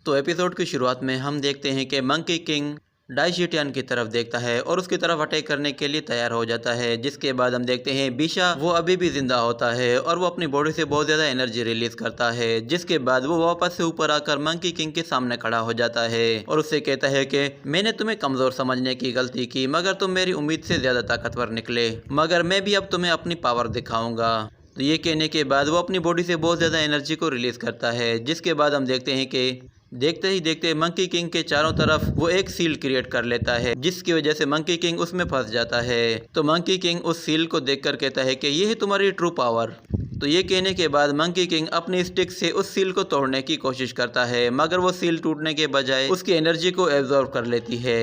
तो एपिसोड की शुरुआत में हम देखते हैं कि मंकी किंग डाइशिटियन की तरफ देखता है और उसकी तरफ अटैक करने के लिए तैयार हो जाता है। जिसके बाद हम देखते हैं बिशा वो अभी भी जिंदा होता है और वो अपनी बॉडी से बहुत ज़्यादा एनर्जी रिलीज करता है। जिसके बाद वो वापस से ऊपर आकर मंकी किंग के सामने खड़ा हो जाता है और उससे कहता है कि मैंने तुम्हें कमज़ोर समझने की गलती की, मगर तुम मेरी उम्मीद से ज़्यादा ताकतवर निकले, मगर मैं भी अब तुम्हें अपनी पावर दिखाऊंगा। तो ये कहने के बाद वो अपनी बॉडी से बहुत ज़्यादा एनर्जी को रिलीज़ करता है। जिसके बाद हम देखते हैं कि देखते ही देखते मंकी किंग के चारों तरफ वो एक सील क्रिएट कर लेता है, जिसकी वजह से मंकी किंग उसमें फंस जाता है। तो मंकी किंग उस सील को देखकर कहता है कि ये है तुम्हारी ट्रू पावर। तो ये कहने के बाद मंकी किंग अपनी स्टिक से उस सील को तोड़ने की कोशिश करता है, मगर वो सील टूटने के बजाय उसकी एनर्जी को एब्जॉर्ब कर लेती है।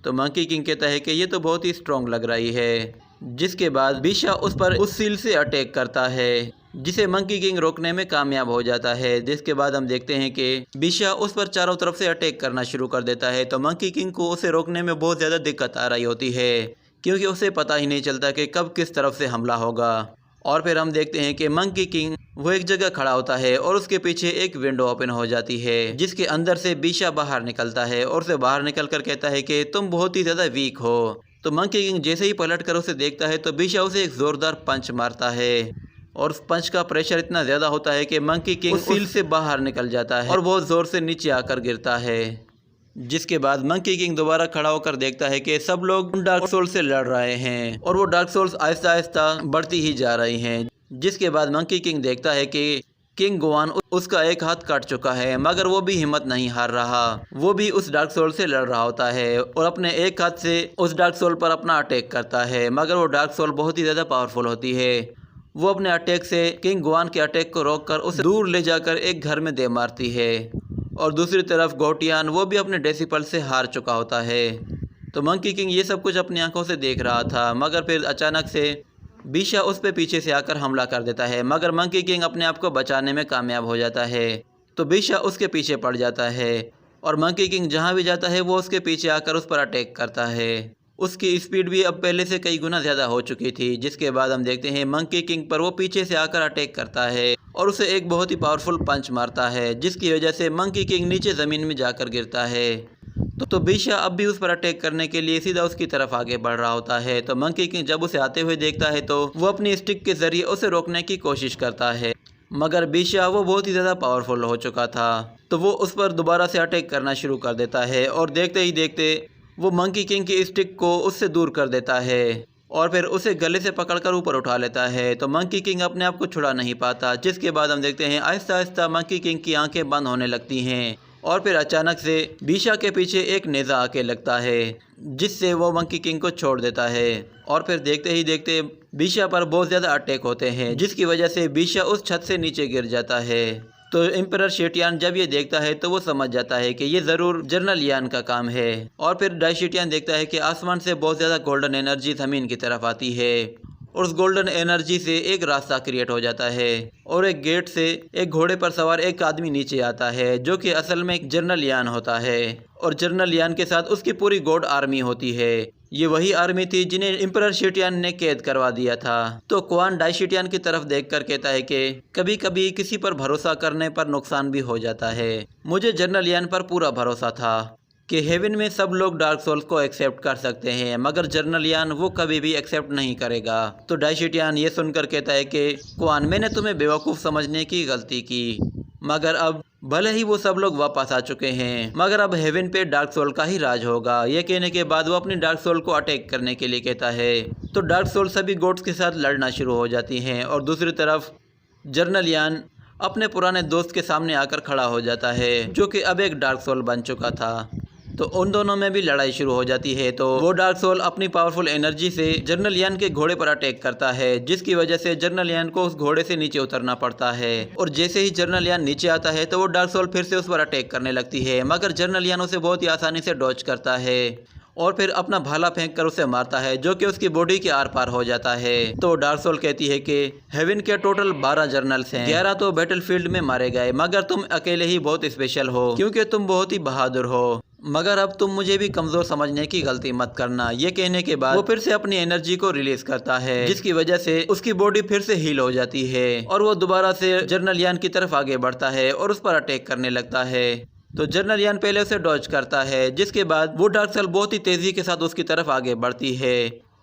तो मंकी किंग कहता है कि ये तो बहुत ही स्ट्रॉन्ग लग रही है। जिसके बाद बिशा उस पर उस सील से अटैक करता है, जिसे मंकी किंग रोकने में कामयाब हो जाता है। जिसके बाद हम देखते हैं कि बिशा उस पर चारों तरफ से अटैक करना शुरू कर देता है। तो मंकी किंग को उसे रोकने में बहुत ज़्यादा दिक्कत आ रही होती है, क्योंकि उसे पता ही नहीं चलता कि कब किस तरफ से हमला होगा। और फिर हम देखते हैं कि मंकी किंग वो एक जगह खड़ा होता है और उसके पीछे एक विंडो ओपन हो जाती है, जिसके अंदर से बिशा बाहर निकलता है और उसे बाहर निकल कर कहता है कि तुम बहुत ही ज़्यादा वीक हो। तो मंकी किंग जैसे ही पलट कर उसे देखता है तो बिशा उसे एक ज़ोरदार पंच मारता है और उस पंच का प्रेशर इतना ज़्यादा होता है कि मंकी किंग उस सील से बाहर निकल जाता है और बहुत ज़ोर से नीचे आकर गिरता है। जिसके बाद मंकी किंग दोबारा खड़ा होकर देखता है कि सब लोग डार्क सोल से लड़ रहे हैं और वो डार्क सोल्स आहिस्ता आहिस्ता बढ़ती ही जा रही हैं। जिसके बाद मंकी किंग देखता है कि किंग गुआन उसका एक हाथ काट चुका है, मगर वो भी हिम्मत नहीं हार रहा। वो भी उस डार्क सोल से लड़ रहा होता है और अपने एक हाथ से उस डार्क सोल पर अपना अटैक करता है, मगर वो डार्क सोल बहुत ही ज़्यादा पावरफुल होती है। वो अपने अटैक से किंग गुआन के अटैक को रोककर उसे दूर ले जाकर एक घर में दे मारती है। और दूसरी तरफ गोटियान वो भी अपने डेसिपल से हार चुका होता है। तो मंकी किंग ये सब कुछ अपनी आंखों से देख रहा था, मगर फिर अचानक से बिशा उस पे पीछे से आकर हमला कर देता है, मगर मंकी किंग अपने आप को बचाने में कामयाब हो जाता है। तो बिशा उसके पीछे पड़ जाता है और मंकी किंग जहाँ भी जाता है वो उसके पीछे आकर उस पर अटैक करता है। उसकी स्पीड भी अब पहले से कई गुना ज़्यादा हो चुकी थी। जिसके बाद हम देखते हैं मंकी किंग पर वो पीछे से आकर अटैक करता है और उसे एक बहुत ही पावरफुल पंच मारता है, जिसकी वजह से मंकी किंग नीचे ज़मीन में जाकर गिरता है। तो बिशा अब भी उस पर अटैक करने के लिए सीधा उसकी तरफ आगे बढ़ रहा होता है। तो मंकी किंग जब उसे आते हुए देखता है तो वो अपनी स्टिक के जरिए उसे रोकने की कोशिश करता है, मगर बिशा वो बहुत ही ज़्यादा पावरफुल हो चुका था। तो वो उस पर दोबारा से अटैक करना शुरू कर देता है और देखते ही देखते वो मंकी किंग की स्टिक को उससे दूर कर देता है और फिर उसे गले से पकड़कर ऊपर उठा लेता है। तो मंकी किंग अपने आप को छुड़ा नहीं पाता। जिसके बाद हम देखते हैं आहिस्ता आहिस्ता मंकी किंग की आंखें बंद होने लगती हैं और फिर अचानक से बिशा के पीछे एक नेज़ा आके लगता है, जिससे वो मंकी किंग को छोड़ देता है। और फिर देखते ही देखते बिशा पर बहुत ज़्यादा अटैक होते हैं, जिसकी वजह से बिशा उस छत से नीचे गिर जाता है। तो एम्परर शेटियान जब ये देखता है तो वो समझ जाता है कि ये ज़रूर जनरल यान का काम है। और फिर डाइशिटियन देखता है कि आसमान से बहुत ज़्यादा गोल्डन एनर्जी ज़मीन की तरफ आती है और उस गोल्डन एनर्जी से एक रास्ता क्रिएट हो जाता है और एक गेट से एक घोड़े पर सवार एक आदमी नीचे आता है, जो कि असल में एक जनरल यान होता है और जनरल यान के साथ उसकी पूरी गॉड आर्मी होती है। ये वही आर्मी थी जिन्हें एम्परर शेटियान ने कैद करवा दिया था। तो क्वान डाइशिटियन की तरफ देखकर कहता है कि कभी कभी किसी पर भरोसा करने पर नुकसान भी हो जाता है। मुझे जनरल यान पर पूरा भरोसा था कि हेवन में सब लोग डार्क सोल्स को एक्सेप्ट कर सकते हैं, मगर जनरल यान वो कभी भी एक्सेप्ट नहीं करेगा। तो डाइशिटियन ये सुनकर कहता है कि क्वान, मैंने तुम्हें बेवकूफ़ समझने की गलती की, मगर अब भले ही वो सब लोग वापस आ चुके हैं, मगर अब हेवन पे डार्क सोल का ही राज होगा। ये कहने के बाद वो अपनी डार्क सोल को अटैक करने के लिए कहता है। तो डार्क सोल सभी गोड्स के साथ लड़ना शुरू हो जाती हैं और दूसरी तरफ जनरल यान अपने पुराने दोस्त के सामने आकर खड़ा हो जाता है, जो कि अब एक डार्क सोल बन चुका था। तो उन दोनों में भी लड़ाई शुरू हो जाती है। तो वो डार्क सोल अपनी पावरफुल एनर्जी से जनरल यान के घोड़े पर अटैक करता है, जिसकी वजह से जनरल यान को उस घोड़े से नीचे उतरना पड़ता है। और जैसे ही जनरल यान नीचे आता है तो वो डार्क सोल फिर से उस पर अटैक करने लगती है, मगर जनरल यान उसे बहुत ही आसानी से डॉज करता है और फिर अपना भाला फेंक कर उसे मारता है, जो कि उसकी बॉडी के आर पार हो जाता है। तो डार्क सोल कहती है कि हेवन के टोटल 12 जर्नल्स हैं, 11 तो बैटलफील्ड में मारे गए, मगर तुम अकेले ही बहुत स्पेशल हो, क्योंकि तुम बहुत ही बहादुर हो, मगर अब तुम मुझे भी कमजोर समझने की गलती मत करना। ये कहने के बाद वो फिर से अपनी एनर्जी को रिलीज करता है, जिसकी वजह से उसकी बॉडी फिर से हील हो जाती है और वो दोबारा से जनरल यान की तरफ आगे बढ़ता है और उस पर अटैक करने लगता है। तो जनरल यान पहले उसे डॉज करता है, जिसके बाद वो डार्क सेल बहुत ही तेजी के साथ उसकी तरफ आगे बढ़ती है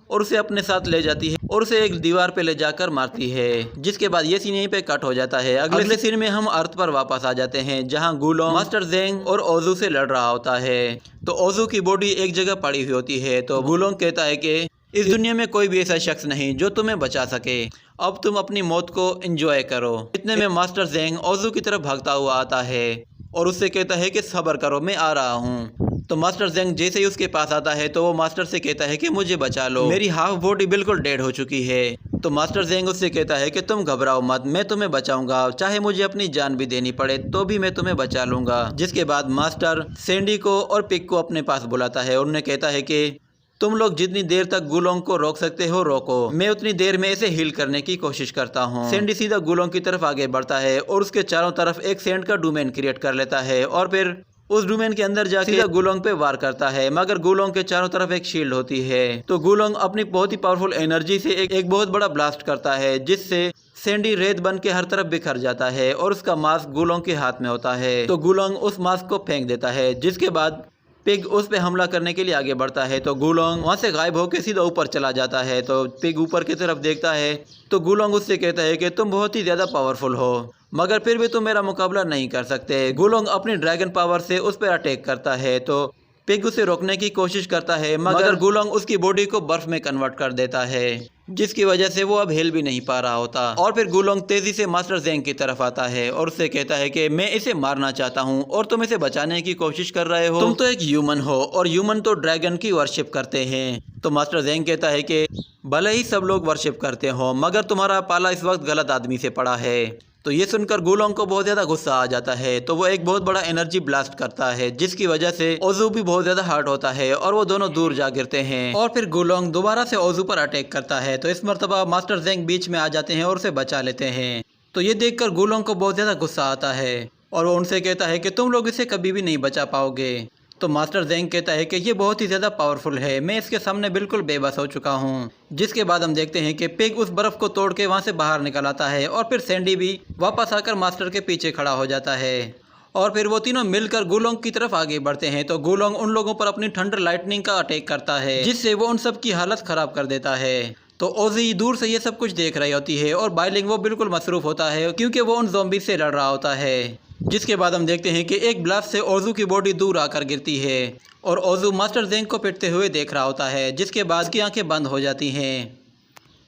और उसे अपने साथ ले जाती है और उसे एक दीवार पे ले जाकर मारती है। जिसके बाद ये सीन यहीं पे कट हो जाता है। अगले सीन में हम अर्थ पर वापस आ जाते हैं, जहां गुलोंग मास्टर जेंग और ओजू से लड़ रहा होता है। तो ओजू की बॉडी एक जगह पड़ी हुई होती है। तो गुलोंग कहता है कि इस दुनिया में कोई भी ऐसा शख्स नहीं जो तुम्हें बचा सके, अब तुम अपनी मौत को एंजॉय करो। इतने में मास्टर जेंग ओजू की तरफ भागता हुआ आता है और उससे कहता है कि सब्र करो, मैं आ रहा हूँ। तो मास्टर जेंग जैसे ही उसके पास आता है तो वो मास्टर से कहता है कि मुझे बचा लो, मेरी हाफ बॉडी बिल्कुल डेड हो चुकी है। तो मास्टर जेंग उससे कहता है कि तुम घबराओ मत, मैं तुम्हें बचाऊंगा, चाहे मुझे अपनी जान भी देनी पड़े तो भी मैं तुम्हें बचा लूंगा। जिसके बाद मास्टर सैंडी को और पिग को अपने पास बुलाता है और उन्हें कहता है कि तुम लोग जितनी देर तक गुलोंग को रोक सकते हो रोको, मैं उतनी देर में इसे हील करने की कोशिश करता हूँ। सैंडी सीधा गुलोंग की तरफ आगे बढ़ता है और उसके चारों तरफ एक सैंड का डोमेन क्रिएट कर लेता है और फिर उस डोमेन के अंदर जाके सीधा गुलोंग पे वार करता है। मगर गुलोंग के चारों तरफ एक शील्ड होती है। तो गुलोंग अपनी बहुत ही पावरफुल एनर्जी से एक बहुत बड़ा ब्लास्ट करता है, जिससे सैंडी रेत बन के हर तरफ बिखर जाता है और उसका मास्क गुलोंग के हाथ में होता है। तो गुलोंग उस मास्क को फेंक देता है, जिसके बाद पिग उस पे हमला करने के लिए आगे बढ़ता है। तो गुलोंग वहां से गायब होकर सीधा ऊपर चला जाता है। तो पिग ऊपर की तरफ देखता है तो गुलोंग उससे कहता है कि तुम बहुत ही ज्यादा पावरफुल हो, मगर फिर भी तुम मेरा मुकाबला नहीं कर सकते। गुलोंग अपनी ड्रैगन पावर से उस पर अटैक करता है। तो पिग उसे रोकने की कोशिश करता है, मगर गुलोंग उसकी बॉडी को बर्फ में कन्वर्ट कर देता है, जिसकी वजह से वो अब हिल भी नहीं पा रहा होता। और फिर गुलोंग तेजी से मास्टर जेंग की तरफ आता है और उससे कहता है कि मैं इसे मारना चाहता हूँ और तुम इसे बचाने की कोशिश कर रहे हो। तुम तो एक ह्यूमन हो और ह्यूमन तो ड्रैगन की वर्शिप करते हैं। तो मास्टर जेंग कहता है कि भले ही सब लोग वर्शिप करते हो, मगर तुम्हारा पाला इस वक्त गलत आदमी से पड़ा है। तो ये सुनकर गुलोंग को बहुत ज्यादा गुस्सा आ जाता है। तो वो एक बहुत बड़ा एनर्जी ब्लास्ट करता है, जिसकी वजह से ओजू भी बहुत ज्यादा हर्ट होता है और वो दोनों दूर जा गिरते हैं। और फिर गुलोंग दोबारा से ओजू पर अटैक करता है। तो इस मर्तबा मास्टर जेंग बीच में आ जाते हैं और उसे बचा लेते हैं। तो ये देखकर गुलोंग को बहुत ज्यादा गुस्सा आता है और वो उनसे कहता है कि तुम लोग इसे कभी भी नहीं बचा पाओगे। तो मास्टर जेंग कहता है कि ये बहुत ही ज़्यादा पावरफुल है, मैं इसके सामने बिल्कुल बेबस हो चुका हूँ। जिसके बाद हम देखते हैं कि पिग उस बर्फ़ को तोड़ के वहाँ से बाहर निकल आता है और फिर सैंडी भी वापस आकर मास्टर के पीछे खड़ा हो जाता है और फिर वो तीनों मिलकर गुलोंग की तरफ आगे बढ़ते हैं। तो गुलोंग उन लोगों पर अपनी थंडर लाइटनिंग का अटैक करता है, जिससे वो उन सब की हालत ख़राब कर देता है। तो ओजी दूर से ये सब कुछ देख रही होती है और बाइलिंग वो बिल्कुल मसरूफ़ होता है, क्योंकि वो उन ज़ॉम्बी से लड़ रहा होता है। जिसके बाद हम देखते हैं कि एक ब्लास्ट से ओजू की बॉडी दूर आकर गिरती है और ओजू मास्टर जेंग को पिटते हुए देख रहा होता है। जिसके बाद उसकी आंखें बंद हो जाती हैं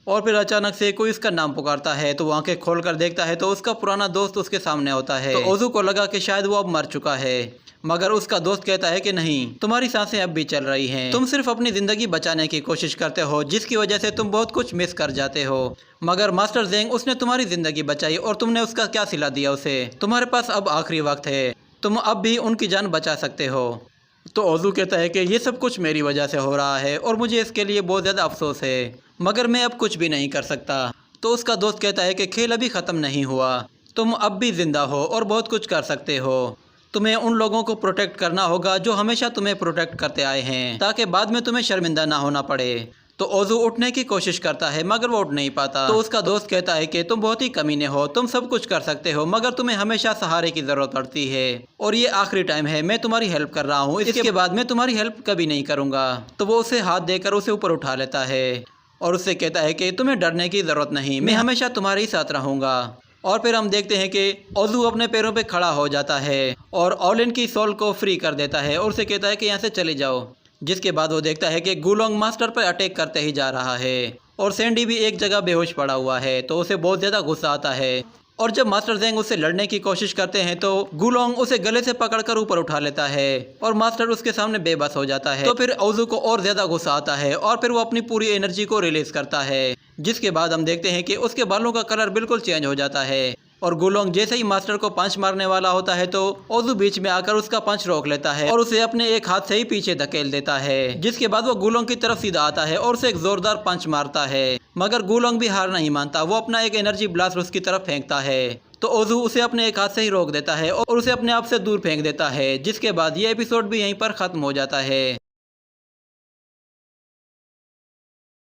और फिर अचानक से कोई उसका नाम पुकारता है। तो वो आंखें खोलकर देखता है तो उसका पुराना दोस्त उसके सामने होता है। तो ओजू को लगा कि शायद वो अब मर चुका है, मगर उसका दोस्त कहता है कि नहीं, तुम्हारी सांसें अब भी चल रही हैं, तुम सिर्फ अपनी ज़िंदगी बचाने की कोशिश करते हो, जिसकी वजह से तुम बहुत कुछ मिस कर जाते हो। मगर मास्टर जेंग उसने तुम्हारी ज़िंदगी बचाई और तुमने उसका क्या सिला दिया उसे। तुम्हारे पास अब आखिरी वक्त है, तुम अब भी उनकी जान बचा सकते हो। तो ओजू कहता है कि ये सब कुछ मेरी वजह से हो रहा है और मुझे इसके लिए बहुत ज़्यादा अफसोस है, मगर मैं अब कुछ भी नहीं कर सकता। तो उसका दोस्त कहता है कि खेल अभी ख़त्म नहीं हुआ, तुम अब भी ज़िंदा हो और बहुत कुछ कर सकते हो। तुम्हें उन लोगों को प्रोटेक्ट करना होगा जो हमेशा तुम्हें प्रोटेक्ट करते आए हैं, ताकि बाद में तुम्हें शर्मिंदा ना होना पड़े। तो ओजू उठने की कोशिश करता है, मगर वो उठ नहीं पाता। तो उसका दोस्त कहता है कि तुम बहुत ही कमीने हो, तुम सब कुछ कर सकते हो, मगर तुम्हें हमेशा सहारे की ज़रूरत पड़ती है और ये आखिरी टाइम है, मैं तुम्हारी हेल्प कर रहा हूँ, इसके बाद मैं तुम्हारी हेल्प कभी नहीं करूँगा। तो वो उसे हाथ देकर उसे ऊपर उठा लेता है और उससे कहता है कि तुम्हें डरने की ज़रूरत नहीं, मैं हमेशा तुम्हारे ही साथ रहूँगा। और फिर हम देखते हैं कि ओजू अपने पैरों पे खड़ा हो जाता है और ओलिन की सोल को फ्री कर देता है और उसे कहता है कि यहाँ से चले जाओ। जिसके बाद वो देखता है कि गुलोंग मास्टर पर अटैक करते ही जा रहा है और सैंडी भी एक जगह बेहोश पड़ा हुआ है। तो उसे बहुत ज़्यादा गुस्सा आता है और जब मास्टर जेंग उससे लड़ने की कोशिश करते हैं तो गुलोंग उसे गले से पकड़कर ऊपर उठा लेता है और मास्टर उसके सामने बेबस हो जाता है। तो फिर ओजू को और ज़्यादा गुस्सा आता है और फिर वो अपनी पूरी एनर्जी को रिलीज करता है। जिसके बाद हम देखते हैं कि उसके बालों का कलर बिल्कुल चेंज हो जाता है और गुलोंग जैसे ही मास्टर को पंच मारने वाला होता है तो ओजू बीच में आकर उसका पंच रोक लेता है और उसे अपने एक हाथ से ही पीछे धकेल देता है। जिसके बाद वो गुलोंग की तरफ सीधा आता है और उसे एक जोरदार पंच मारता है, मगर गुलोंग भी हार नहीं मानता, वो अपना एक एनर्जी ब्लास्ट उसकी तरफ फेंकता है। तो ओजू उसे अपने एक हाथ से ही रोक देता है और उसे अपने आप से दूर फेंक देता है। जिसके बाद ये एपिसोड भी यहीं पर खत्म हो जाता है।